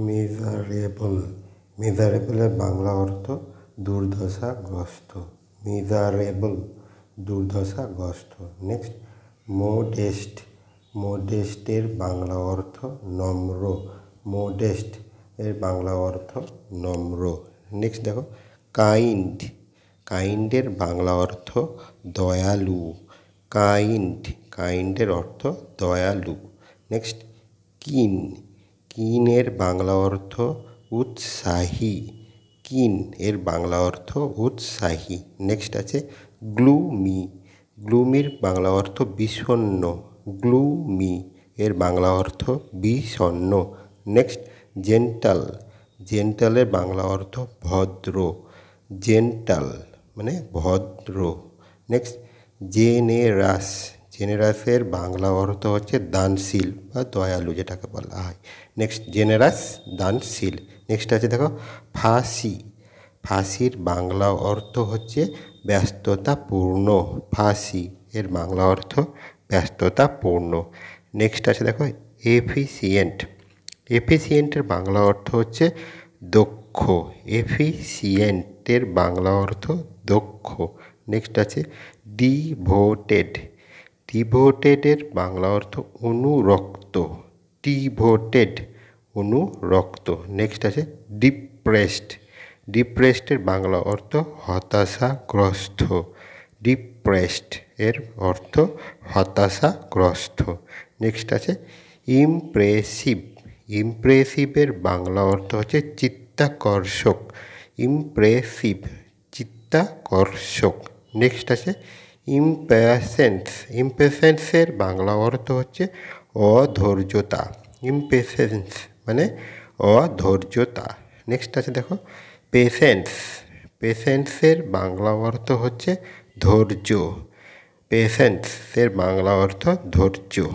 Miserable মিজারেবলের Bangla অর্থ দুর্দশাগ্রস্ত। Miserable দুর্দশাগ্রস্ত। Next modest মোডেস্টের Bangla অর্থ নম্র। মোডেস্ট এর বাংলা অর্থ নম্র। নেক্সট দেখো কাইন্ড কাইন্ডের বাংলা অর্থ দয়ালু। কাইন্ডের অর্থ দয়ালু। নেক্সট কিন কিনের বাংলা অর্থ উৎসাহী। কিন এর বাংলা অর্থ উৎসাহী। নেক্সট আছে গ্লুমি গ্লুমির বাংলা অর্থ বিষণ্ণ। গ্লুমি এর বাংলা অর্থ বিষণ্ণ। নেক্সট জেন্টাল জেন্টালের বাংলা অর্থ ভদ্র। জেন্টাল মানে ভদ্র। নেক্সট জেনেরাস জেনেরাসের বাংলা অর্থ হচ্ছে দানশীল বা দয়ালু যেটাকে বলা হয়। নেক্সট জেনেরাস দানশীল। নেক্সট আছে দেখো ফাঁসি ফাঁসির বাংলা অর্থ হচ্ছে ব্যস্ততাপূর্ণ। ফাঁসি এর বাংলা অর্থ ব্যস্ততাপূর্ণ। নেক্সট আছে দেখো এফিসিয়েন্ট এফিসিয়েন্টের বাংলা অর্থ হচ্ছে দক্ষ। এফিসিয়েন্টের বাংলা অর্থ দক্ষ। নেক্সট আছে ডিভোটেড ডিভোটেডের বাংলা অর্থ অনুরক্ত। ডিভোটেড অনুরক্ত। নেক্সট আছে ডিপ্রেসড ডিপ্রেসডের বাংলা অর্থ হতাশাগ্রস্ত। ডিপ্রেসড এর অর্থ হতাশাগ্রস্ত। নেক্সট আছে ইমপ্রেসিভ ইমপ্রেসিভের বাংলা অর্থ হচ্ছে চিত্তাকর্ষক। ইমপ্রেসিভ চিত্তাকর্ষক। নেক্সট আছে ইমপ্যাশেন্স ইমপ্যাশেন্সের বাংলা অর্থ হচ্ছে অধৈর্যতা। ইমপ্যাশেন্স মানে অধৈর্যতা। নেক্সট আছে দেখো পেশেন্স পেশেন্সের বাংলা অর্থ হচ্ছে ধৈর্য। পেশেন্সের বাংলা অর্থ ধৈর্য।